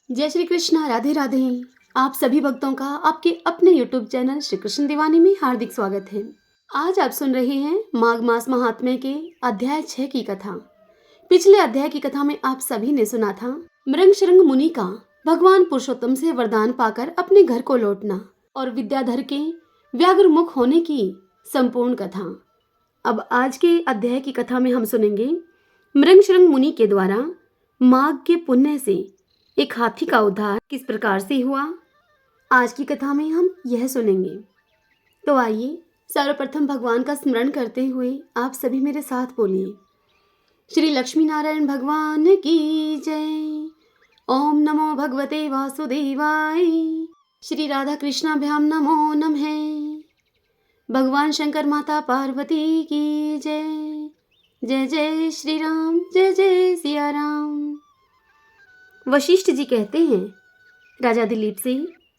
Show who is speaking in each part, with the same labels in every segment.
Speaker 1: जय श्री कृष्णा। राधे राधे। आप सभी भक्तों का आपके अपने YouTube चैनल श्री कृष्ण दीवानी में हार्दिक स्वागत है। आज आप सुन रहे हैं माघ मास महात्म्य के अध्याय 6 की कथा। पिछले अध्याय की कथा में आप सभी ने सुना था मृंगशृंग मुनि का भगवान पुरुषोत्तम से वरदान पाकर अपने घर को लौटना और विद्याधर के व्याघ्रमुख होने की संपूर्ण कथा। अब आज के अध्याय की कथा में हम सुनेंगे मृंगशृंग मुनि के द्वारा माघ के पुण्य से एक हाथी का उद्धार किस प्रकार से हुआ। आज की कथा में हम यह सुनेंगे। तो आइए सर्वप्रथम भगवान का स्मरण करते हुए आप सभी मेरे साथ बोलिए, श्री लक्ष्मी नारायण भगवान की जय। ओम नमो भगवते वासुदेवाय। श्री राधा कृष्णाभ्याम नमो नमः। भगवान शंकर माता पार्वती की जय। जय जय श्री राम, जय जय सिया राम। वशिष्ठ जी कहते हैं राजा दिलीप से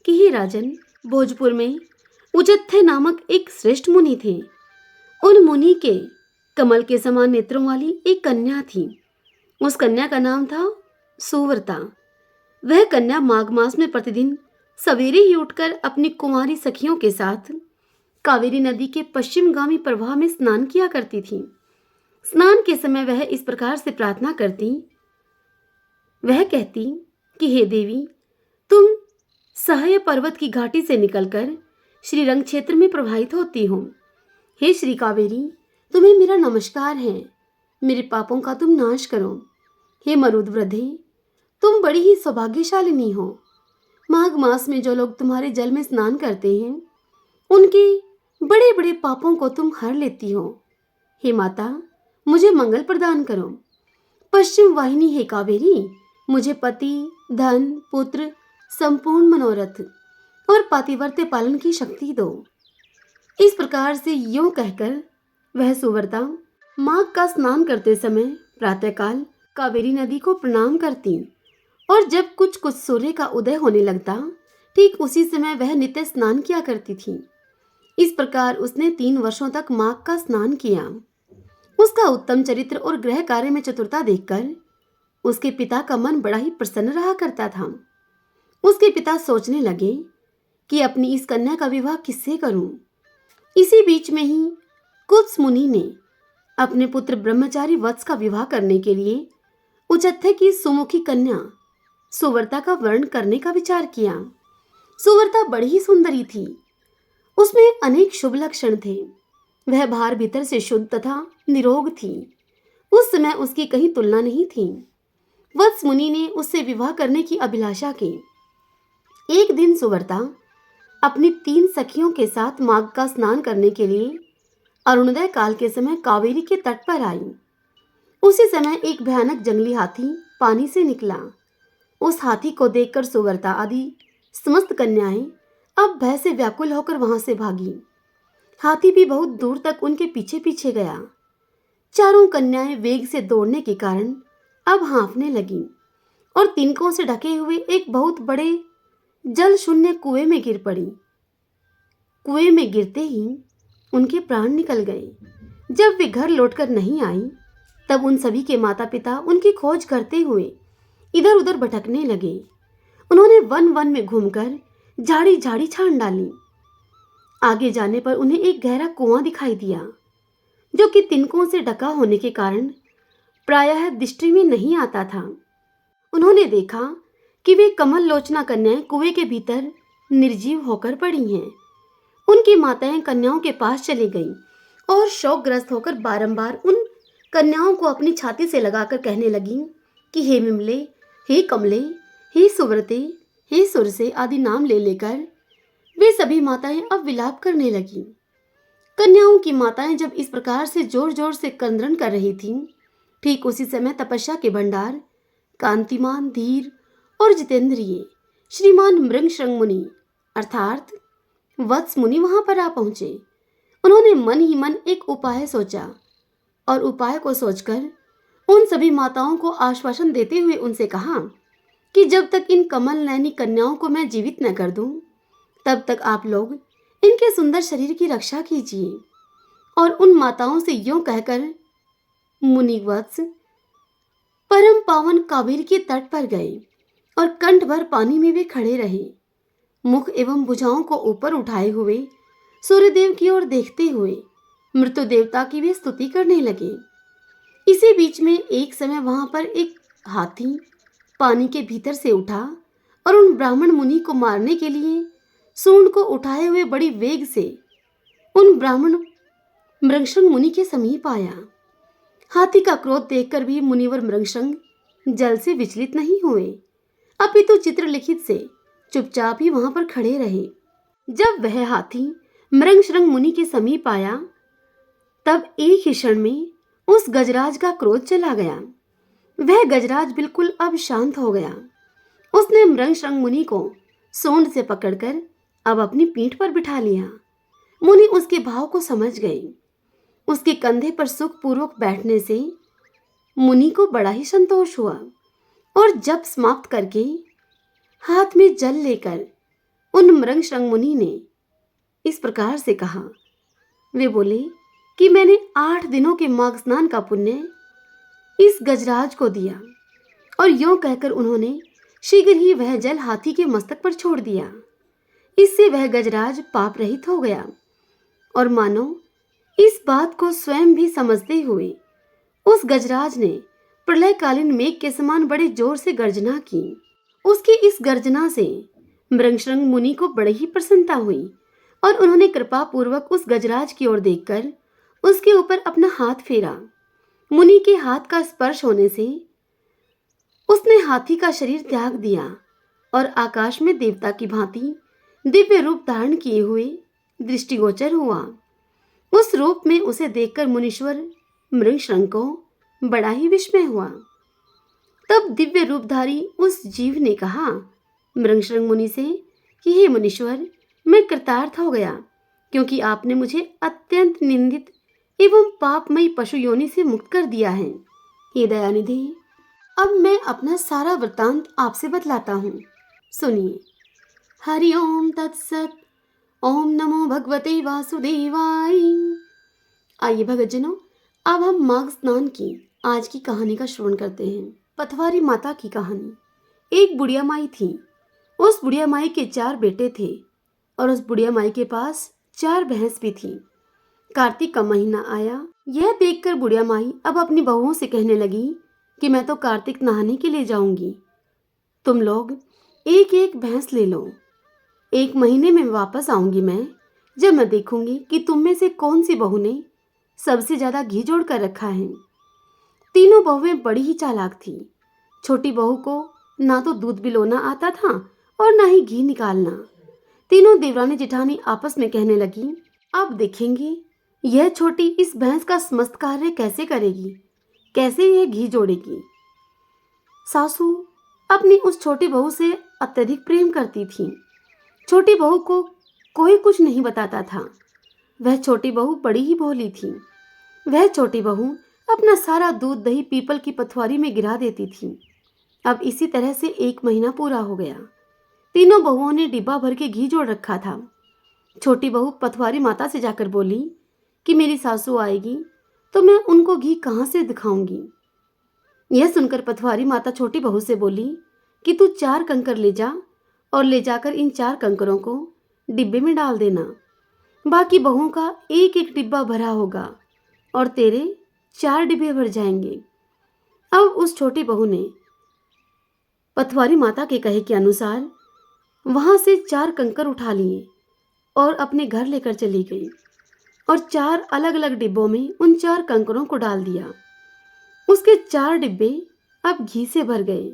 Speaker 1: कि हे राजन, भोजपुर में उजत्थे नामक एक श्रेष्ठ मुनि थे। उन मुनि के कमल के समान नेत्रों वाली एक कन्या थी। उस कन्या का नाम था सुव्रता। वह कन्या माघ मास में प्रतिदिन सवेरे ही उठकर अपनी कुमारी सखियों के साथ कावेरी नदी के पश्चिमगामी प्रवाह में स्नान किया करती थी। स्नान के समय वह इस प्रकार से प्रार्थना करती। वह कहती कि हे देवी, तुम सहाय पर्वत की घाटी से निकलकर श्रीरंग क्षेत्र में प्रवाहित होती हो। हे श्री कावेरी, तुम्हें मेरा नमस्कार है। मेरे पापों का तुम नाश करो। हे मरुद्वृद्धे, तुम बड़ी ही सौभाग्यशालिनी हो। माघ मास में जो लोग तुम्हारे जल में स्नान करते हैं, उनके बड़े बड़े पापों को तुम हर लेती हो। हे माता, मुझे मंगल प्रदान करो। पश्चिम वाहिनी हे कावेरी, मुझे पति, धन, पुत्र, संपूर्ण मनोरथ और पातिव्रत्य पालन की शक्ति दो। इस प्रकार से यूं कहकर वह सुव्रता माघ का स्नान करते समय प्रातःकाल कावेरी नदी को प्रणाम करती और जब कुछ कुछ सूर्य का उदय होने लगता, ठीक उसी समय वह नित्य स्नान किया करती थी। इस प्रकार उसने 3 वर्षों तक माघ का स्नान किया। उसका उत्तम चरित्र और गृह कार्य में चतुरता देखकर उसके पिता का मन बड़ा ही प्रसन्न रहा करता था। उसके पिता सोचने लगे कि अपनी इस कन्या का विवाह किससे करूं। इसी बीच में ही कुत्स मुनि ने अपने पुत्र ब्रह्मचारी वत्स का विवाह करने के लिए उजत्थे की सुमुखी कन्या सुव्रता का वर्ण करने का विचार किया। सुव्रता बड़ी ही सुंदरी थी। उसमें अनेक शुभ लक्षण थे। वह बाहर भीतर से शुद्ध तथा निरोग थी। उस समय उसकी कहीं तुलना नहीं थी। वत्स मुनि ने उससे विवाह करने की अभिलाषा की। एक दिन सुव्रता अपनी 3 सखियों के साथ माघ का स्नान करने के लिए अरुणोदय काल के समय कावेरी के तट पर आई। उसी समय एक भयानक जंगली हाथी पानी से निकला। उस हाथी को देखकर सुव्रता आदि समस्त कन्याएं अब भय से व्याकुल होकर वहां से भागी। हाथी भी बहुत दूर तक उनके पीछे पीछे गया। चारों कन्याएं वेग से दौड़ने के कारण अब हाँफने लगी और तिनकों से ढके हुए एक बहुत बड़े जल शून्य कुएं में गिर पड़ी। कुएं में गिरते ही उनके प्राण निकल गए। जब वे घर लौटकर नहीं आई, तब उन सभी के माता पिता उनकी खोज करते हुए इधर उधर भटकने लगे। उन्होंने वन वन में घूमकर झाड़ी झाड़ी छान डाली। आगे जाने पर उन्हें एक गहरा कुआं दिखाई दिया, जो कि तिनकों से ढका होने के कारण प्रायः दृष्टि में नहीं आता था। उन्होंने देखा कि वे कमल लोचना कन्याएं कुएं के भीतर निर्जीव होकर पड़ी हैं। उनकी माताएं कन्याओं के पास चली गईं और शोकग्रस्त होकर बारंबार उन कन्याओं को अपनी छाती से लगाकर कहने लगीं कि हे विमले, हे कमले, हे सुव्रते, हे सुरसे आदि नाम ले लेकर वे सभी माताएं अब विलाप करने लगीं। कन्याओं की माताएं जब इस प्रकार से जोर जोर से क्रंदन कर रही थीं, ठीक उसी समय तपस्या के भंडार, कांतिमान, धीर और जितेंद्रिय श्रीमान मृंगशृंग मुनि अर्थात वत्स मुनि वहां पर आ पहुंचे। उन्होंने मन ही मन एक उपाय सोचा और उपाय को सोचकर उन सभी माताओं को आश्वासन देते हुए उनसे कहा कि जब तक इन कमल नयनी कन्याओं को मैं जीवित न कर दूं, तब तक आप लोग इनके सुंदर शरीर की रक्षा कीजिए। और उन माताओं से यूं कहकर मुनिवत्स परम पावन कावेरी के तट पर गए और कंठ भर पानी में वे खड़े रहे, मुख एवं भुजाओं को ऊपर उठाए हुए सूर्यदेव की ओर देखते हुए मृत्यु देवता की वे स्तुति करने लगे। इसी बीच में एक समय वहां पर एक हाथी पानी के भीतर से उठा और उन ब्राह्मण मुनि को मारने के लिए सूंड को उठाए हुए बड़ी वेग से उन ब्राह्मण मृगशृंग मुनि के समीप आया। हाथी का क्रोध देखकर भी मुनिवर मृगशृंग जल से विचलित नहीं हुए, अपितु चित्रलिखित से चुपचाप ही वहां पर खड़े रहे। जब वह हाथी मृगशृंग मुनि के समीप आया तब एक ही क्षण में उस गजराज का क्रोध चला गया। वह गजराज बिल्कुल अब शांत हो गया। उसने मृगशृंग मुनि को सूंड से पकड़कर अब अपनी पीठ पर बिठा लिया। मुनि उसके भाव को समझ गए। उसके कंधे पर सुखपूर्वक बैठने से मुनि को बड़ा ही संतोष हुआ और जब समाप्त करके हाथ में जल लेकर उन मृगशृंग मुनि ने इस प्रकार से कहा। वे बोले कि मैंने 8 दिनों के माघ स्नान का पुण्य इस गजराज को दिया, और यूं कहकर उन्होंने शीघ्र ही वह जल हाथी के मस्तक पर छोड़ दिया। इससे वह गजराज पाप रहित हो गया और मानो इस बात को स्वयं भी समझते हुए उस गजराज ने प्रलयकालीन मेघ के समान बड़े जोर से गर्जना की। उसकी इस गर्जना से मृगशृंग मुनि को बड़ी ही प्रसन्नता हुई और उन्होंने कृपा पूर्वक उस गजराज की ओर देखकर उसके ऊपर अपना हाथ फेरा। मुनि के हाथ का स्पर्श होने से उसने हाथी का शरीर त्याग दिया और आकाश में देवता की भांति दिव्य रूप धारण किए हुए दृष्टिगोचर हुआ। उस रूप में उसे देखकर मुनीश्वर मृगशृंग को बड़ा ही विस्मय हुआ। तब दिव्य रूपधारी उस जीव ने कहा मृगशृंग मुनि से कि हे मुनीश्वर, मैं कृतार्थ हो गया, क्योंकि आपने मुझे अत्यंत निंदित एवं पापमयी पशु योनि से मुक्त कर दिया है। हे दयानिधि, अब मैं अपना सारा वृत्तांत आपसे बतलाता हूँ, सुनिए। हरि ओम तत्सत। ओम नमो भगवते वासुदेवाय। आइए भगतजनों, अब हम माघ स्नान की आज की कहानी का श्रवण करते हैं। पथवारी माता की कहानी। एक बुढ़िया माई थी। उस बुढ़िया माई के 4 बेटे थे और उस बुढ़िया माई के पास 4 भैंस भी थी। कार्तिक का महीना आया। यह देखकर बुढ़िया माई अब अपनी बहुओं से कहने लगी कि मैं तो कार्तिक नहाने के लिए जाऊंगी, तुम लोग एक एक भैंस ले लो। 1 महीने में वापस आऊंगी मैं, जब मैं देखूंगी कि तुम में से कौन सी बहू ने सबसे ज्यादा घी जोड़ कर रखा है। तीनों बहुएं बड़ी ही चालाक थी। छोटी बहू को ना तो दूध बिलोना आता था और ना ही घी निकालना। तीनों देवरानी जेठानी आपस में कहने लगी, अब देखेंगे यह छोटी इस भैंस का समस्त कार्य कैसे करेगी, कैसे यह घी जोड़ेगी। सासू अपनी उस छोटी बहू से अत्यधिक प्रेम करती थी। छोटी बहू को कोई कुछ नहीं बताता था। वह छोटी बहू बड़ी ही भोली थी। वह छोटी बहू अपना सारा दूध दही पीपल की पथवारी में गिरा देती थी। अब इसी तरह से 1 महीना पूरा हो गया। तीनों बहुओं ने डिब्बा भर के घी जोड़ रखा था। छोटी बहू पथवारी माता से जाकर बोली कि मेरी सासू आएगी तो मैं उनको घी कहाँ से दिखाऊंगी। यह सुनकर पथवारी माता छोटी बहू से बोली कि तू 4 कंकर ले जा और ले जाकर इन 4 कंकरों को डिब्बे में डाल देना। बाकी बहुओं का एक एक डिब्बा भरा होगा और तेरे 4 डिब्बे भर जाएंगे। अब उस छोटी बहू ने पथवारी माता के कहे के अनुसार वहां से 4 कंकर उठा लिए और अपने घर लेकर चली गई और 4 अलग अलग डिब्बों में उन 4 कंकरों को डाल दिया। उसके 4 डिब्बे अब घी से भर गए।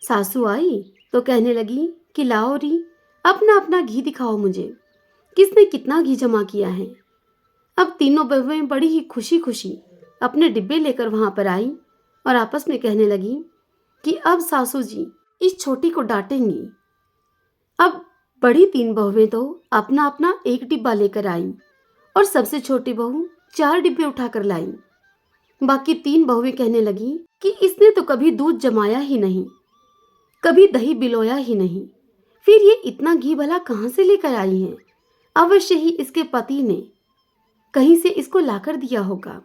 Speaker 1: सासू आई तो कहने लगी कि लाओ री, अपना अपना घी दिखाओ मुझे, किसने कितना घी जमा किया है। अब तीनों बहुएं बड़ी ही खुशी खुशी अपने डिब्बे लेकर वहां पर आई और आपस में कहने लगी कि अब सासू जी इस छोटी को डांटेंगी। अब बड़ी 3 बहुएं तो अपना अपना एक डिब्बा लेकर आई और सबसे छोटी बहू 4 डिब्बे उठाकर लाई। बाकी 3 बहुएं कहने लगी कि इसने तो कभी दूध जमाया ही नहीं, कभी दही बिलोया ही नहीं, फिर ये इतना घी भला कहाँ से लेकर आई है। अवश्य ही इसके पति ने कहीं से इसको लाकर दिया होगा।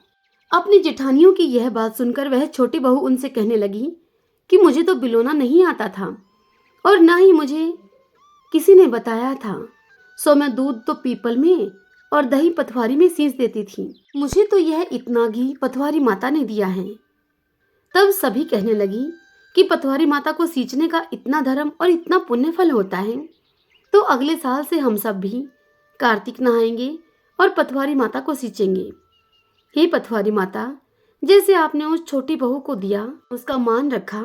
Speaker 1: अपनी जेठानियों की यह बात सुनकर वह छोटी बहू उनसे कहने लगी कि मुझे तो बिलोना नहीं आता था, और ना ही मुझे किसी ने बताया था। सो मैं दूध तो पीपल में और दही पथवारी में सींच देती थी। मुझे तो यह इतना घी पथवारी माता ने दिया है। तब सभी कहने लगी कि पथवारी माता को सींचने का इतना धर्म और इतना पुण्य फल होता है, तो अगले साल से हम सब भी कार्तिक नहाएंगे और पथवारी माता को सींचेंगे। हे पथवारी माता, जैसे आपने उस छोटी बहू को दिया, उसका मान रखा,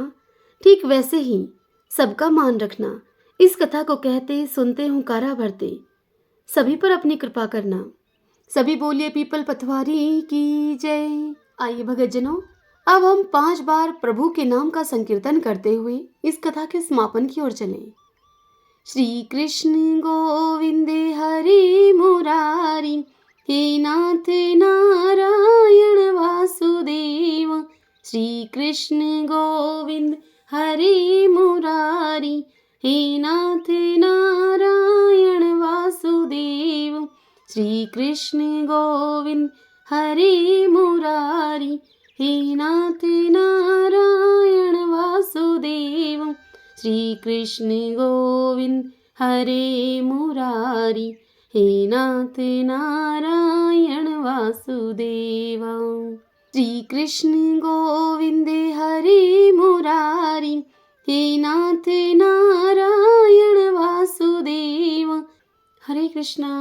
Speaker 1: ठीक वैसे ही सबका मान रखना। इस कथा को कहते सुनते हुंकारा भरते सभी पर अपनी कृपा करना। सभी बोलिए पीपल पथवारी की जय। आइए भगतजनों, अब हम 5 बार प्रभु के नाम का संकीर्तन करते हुए इस कथा के समापन की ओर चलें। श्री कृष्ण गोविंदे हरि मुरारी, हे नाथ नारायण वासुदेव। श्री कृष्ण गोविंद हरि मुरारी, हे नाथ नारायण वासुदेव। श्री कृष्ण गोविंद हरि मुरारी, हे नाथ नारायण वासुदेव। श्री कृष्ण गोविंद हरे मुरारी, हे नाथ नारायण वासुदेव। श्री कृष्ण गोविंद हरे मुरारी, हे नाथ नारायण वासुदेव। हरे कृष्णा।